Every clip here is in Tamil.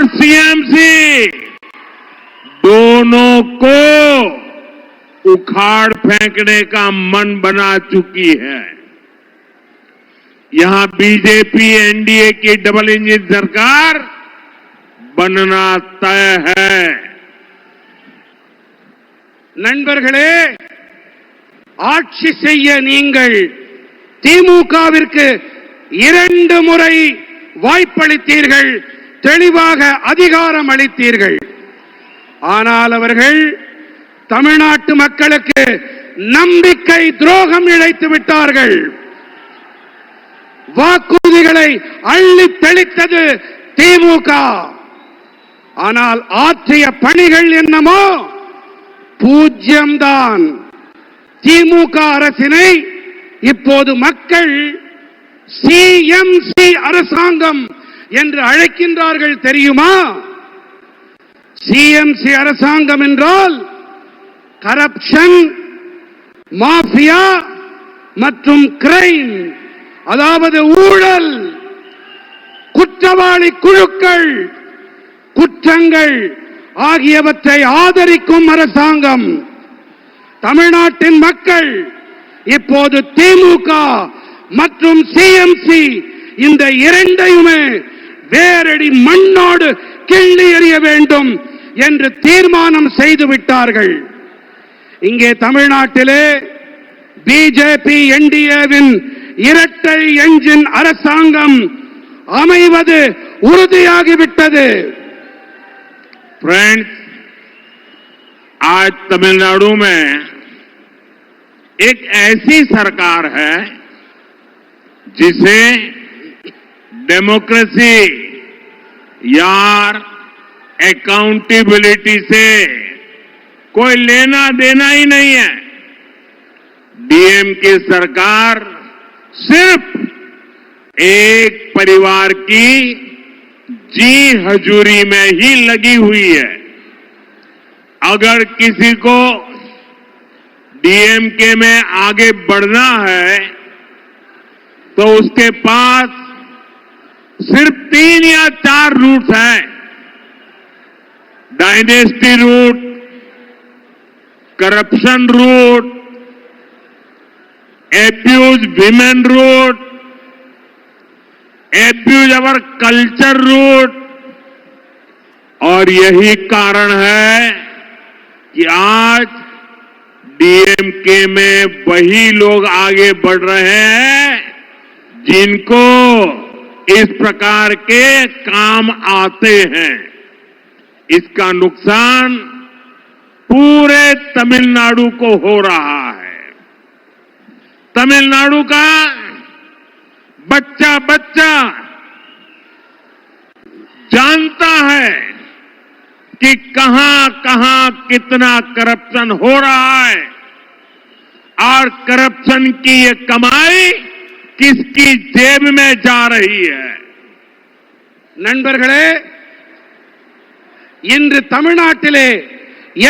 और सीएमसी दोनों को उखाड़ फेंकने का मन बना चुकी है। यहां बीजेपी एनडीए की डबल इंजन सरकार बनना तय है। நண்பர்களே, ஆட்சி செய்ய நீங்கள் திமுகவிற்கு 2 முறை வாய்ப்பளித்தீர்கள், தெளிவாக அதிகாரம் அளித்தீர்கள். ஆனால் அவர்கள் தமிழ்நாட்டு மக்களுக்கு நம்பிக்கை துரோகம் இழைத்து விட்டார்கள். வாக்குறுதிகளை அள்ளி தெளித்தது திமுக. ஆனால் ஆற்றிய பணிகள் என்னமோ பூஜ்யம்தான். திமுக அரசினை இப்போது மக்கள் சிஎம்சி அரசாங்கம் என்று அழைக்கின்றார்கள் தெரியுமா? சிஎம்சி அரசாங்கம் என்றால் கரப்ஷன், மாஃபியா மற்றும் கிரைம், அதாவது ஊழல், குற்றவாளி குழுக்கள், குற்றங்கள் ஆகியவற்றை ஆதரிக்கும் அரசாங்கம். தமிழ்நாட்டின் மக்கள் இப்போது திமுக மற்றும் சிஎம்சி இந்த இரண்டையுமே வேரடி மண்ணோடு கிள்ளி எறிய வேண்டும் என்று தீர்மானம் செய்து விட்டார்கள். இங்கே தமிழ்நாட்டிலே பிஜேபி என்டிஏவின் இரட்டை என்ஜின் அரசாங்கம் அமைவது உறுதியாகிவிட்டது. फ्रेंड्स, आज तमिलनाडु में एक ऐसी सरकार है जिसे डेमोक्रेसी यार अकाउंटेबिलिटी से कोई लेना देना ही नहीं है। डीएम की सरकार सिर्फ एक परिवार की जी हजूरी में ही लगी हुई है। अगर किसी को डीएमके में आगे बढ़ना है तो उसके पास सिर्फ 3 या 4 रूट हैं। Dynasty root, corruption root, abuse women root, abuse our culture root. और यही कारण है कि आज डीएमके में वही लोग आगे बढ़ रहे हैं जिनको इस प्रकार के काम आते हैं। इसका नुकसान पूरे तमिलनाडु को हो रहा है। तमिलनाडु का बच्चा बच्चा जानता है कि कहां कहां कितना करप्शन हो रहा है और करप्शन की ये कमाई किसकी जेब में जा रही है। நண்பர்களே, இன்று தமிழ்நாட்டிலே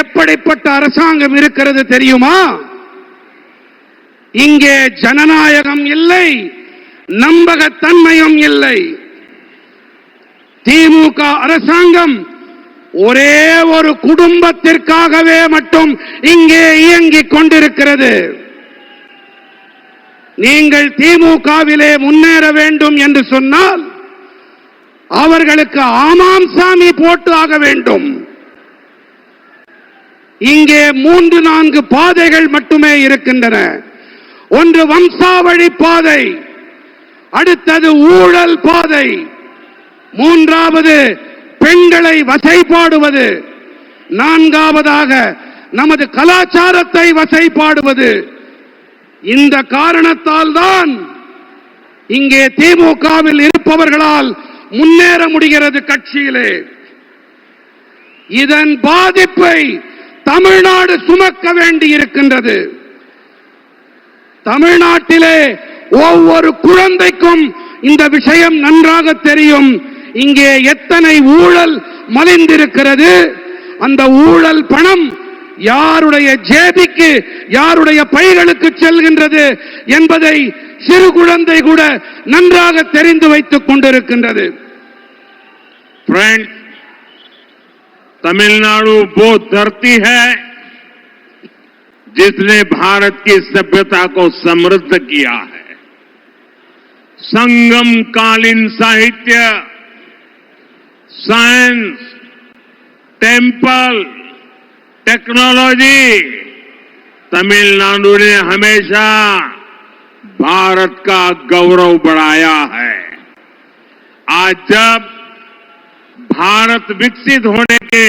எப்படிப்பட்ட அரசாங்கம் இருக்கிறது தெரியுமா? இங்கே ஜனநாயகம் இல்லை, நம்பகத்தன்மையும் இல்லை. திமுக அரசாங்கம் ஒரே ஒரு குடும்பத்திற்காகவே மட்டும் இங்கே இயங்கிக் கொண்டிருக்கிறது. நீங்கள் திமுகவிலே முன்னேற வேண்டும் என்று சொன்னால் அவர்களுக்கு ஆமாம் சாமி போட்டு ஆக வேண்டும். இங்கே 3-4 பாதைகள் மட்டுமே இருக்கின்றன. ஒன்று வம்சாவழி பாதை, அடுத்தது ஊழல் பாதை, மூன்றாவது பெண்களை வசைபாடுவது, நான்காவதாக நமது கலாச்சாரத்தை வசைபாடுவது. இந்த காரணத்தால் தான் இங்கே திமுகவில் இருப்பவர்களால் முன்னேற முடிகிறது கட்சியிலே. இதன் பாதிப்பை தமிழ்நாடு சுமக்க வேண்டியிருக்கின்றது. தமிழ்நாட்டிலே ஒவ்வொரு குழந்தைக்கும் இந்த விஷயம் நன்றாக தெரியும். இங்கே எத்தனை ஊழல் மலிந்திருக்கிறது, அந்த ஊழல் பணம் யாருடைய ஜேபிக்கு, யாருடைய பைகளுக்கு செல்கின்றது என்பதை சிறு குழந்தை கூட நன்றாக தெரிந்து வைத்துக் கொண்டிருக்கின்றது. फ्रेंड्स, तमिलनाडु वो धरती है जिसने भारत की सभ्यता को समृद्ध किया है। संगम कालीन साहित्य, साइंस, टेम्पल, टेक्नोलॉजी, तमिलनाडु ने हमेशा भारत का गौरव बढ़ाया है। आज जब भारत विकसित होने के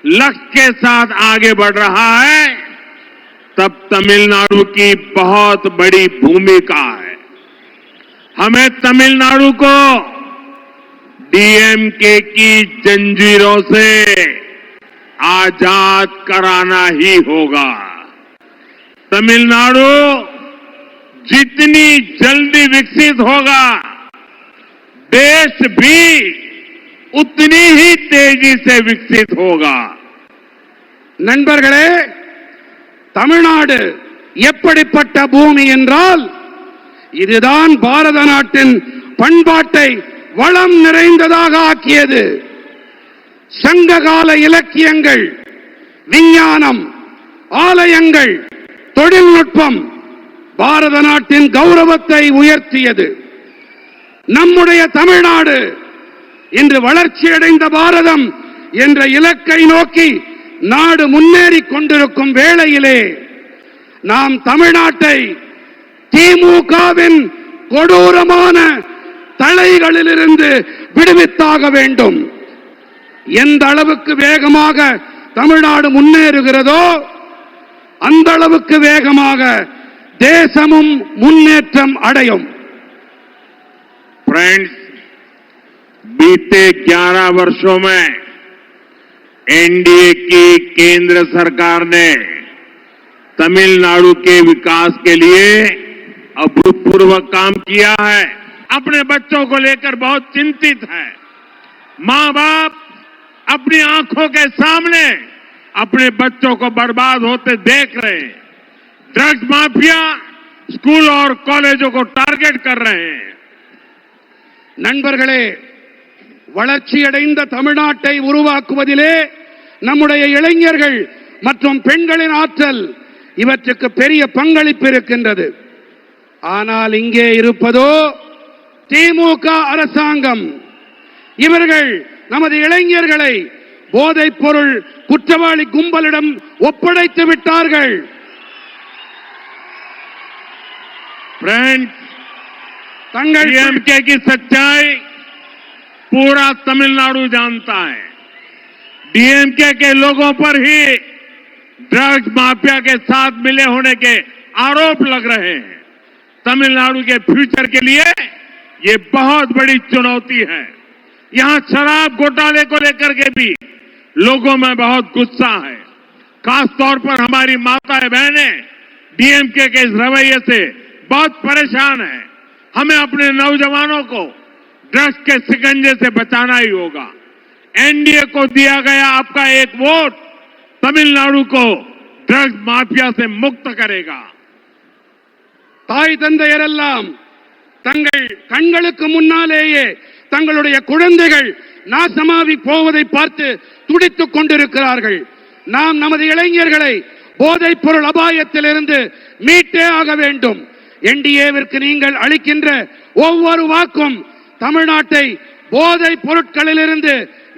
लक्ष्य के साथ आगे बढ़ रहा है, तब तमिलनाडु की बहुत बड़ी भूमिका है। हमें तमिलनाडु को डीएमके की जंजीरों से आजाद कराना ही होगा। तमिलनाडु जितनी जल्दी विकसित होगा, देश भी उतनी ही तेजी से विकसित होगा। நண்பர்களே, தமிழ்நாடு எப்படிப்பட்ட பூமி என்றால், இதுதான் பாரத நாட்டின் பண்பாட்டை வளம் நிறைந்ததாக ஆக்கியது. சங்ககால இலக்கியங்கள், விஞ்ஞானம், ஆலயங்கள், தொழில்நுட்பம் பாரத நாட்டின் கௌரவத்தை உயர்த்தியது. நம்முடைய தமிழ்நாடு இன்று வளர்ச்சியடைந்த பாரதம் என்ற இலக்கை நோக்கி நாடு முன்னேறிக் கொண்டிருக்கும் வேளையிலே நாம் தமிழ்நாட்டை திமுகவின் கொடூரமான தலைகளிலிருந்து விடுவித்தாக வேண்டும். எந்த அளவுக்கு வேகமாக தமிழ்நாடு முன்னேறுகிறதோ அந்த அளவுக்கு வேகமாக தேசமும் முன்னேற்றம் அடையும். फ्रेंड्स, बीते 11 वर्षों में एनडीए की केंद्र सरकार ने तमिलनाडु के विकास के लिए अभूतपूर्व काम किया है। अपने बच्चों को लेकर बहुत चिंतित है। मां बाप अपनी आंखों के सामने अपने बच्चों को बर्बाद होते देख रहे हैं। ड्रग्स माफिया स्कूल और कॉलेजों को टारगेट कर रहे हैं। நண்பர்களே, வளர்ச்சியடைந்த தமிழ்நாட்டை உருவாக்குவதிலே நம்முடைய இளைஞர்கள் மற்றும் பெண்களின் ஆற்றல் இவற்றுக்கு பெரிய பங்களிப்பு இருக்கின்றது. ஆனால் இங்கே இருப்பதோ திமுக அரசாங்கம். இவர்கள் நமது இளைஞர்களை போதைப் பொருள் குற்றவாளி கும்பலிடம் ஒப்படைத்து விட்டார்கள். फ्रेंड्स, தங்கள் डीएमके की सच्चाई पूरा तमिलनाडु जानता है। डीएमके के लोगों पर ही ड्रग्स माफिया के साथ मिले होने के आरोप लग रहे हैं। तमिलनाडु के फ्यूचर के लिए ये बहुत बड़ी चुनौती है। यहां शराब घोटाले को लेकर के भी लोगों में बहुत गुस्सा है। खासतौर पर हमारी माताएं बहनें डीएमके के इस रवैये से बहुत परेशान है। हमें अपने नौजवानों को ड्रग्स के शिकंजे से बचाना ही होगा। एनडीए को दिया गया आपका एक वोट तमिलनाडु को ड्रग्स माफिया से मुक्त करेगा। தாய் தந்தையரெல்லாம் தங்கள் கண்களுக்கு முன்னாலேயே தங்களுடைய குழந்தைகள் நாசமாகி போவதை பார்த்து துடித்துக் கொண்டிருக்கிறார்கள். நாம் நமது இளைஞர்களை போதைப் பொருள் அபாயத்திலிருந்து மீட்டே ஆக வேண்டும். என்டிஏவிற்கு நீங்கள் அளிக்கின்ற ஒவ்வொரு வாக்கும் தமிழ்நாட்டை போதைப் பொருட்களிலிருந்து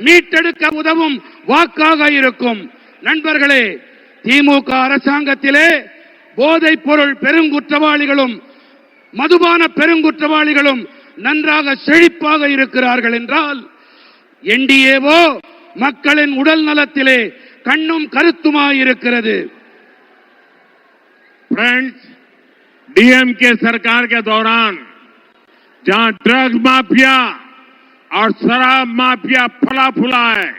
மீட்டெடுக்க உதவும் வாக்காக இருக்கும். நண்பர்களே, திமுக அரசாங்கத்திலே போதைப் பொருள் பெருங்குற்றவாளிகளும் மதுபான பெருங்குற்றவாளிகளும் நன்றாக செழிப்பாக இருக்கிறார்கள் என்றால், என்டிஏவோ மக்களின் உடல் நலத்திலே கண்ணும் கருத்துமாயிருக்கிறது. फ्रेंड्स, डीएमके सरकार के दौरान जहां ड्रग्स माफिया और शराब माफिया फला फूला है,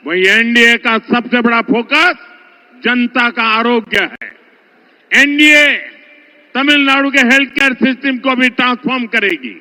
वहीं एनडीए का सबसे बड़ा फोकस जनता का आरोग्य है। एनडीए तमिलनाडु के हेल्थ केयर सिस्टम को भी ट्रांसफॉर्म करेगी।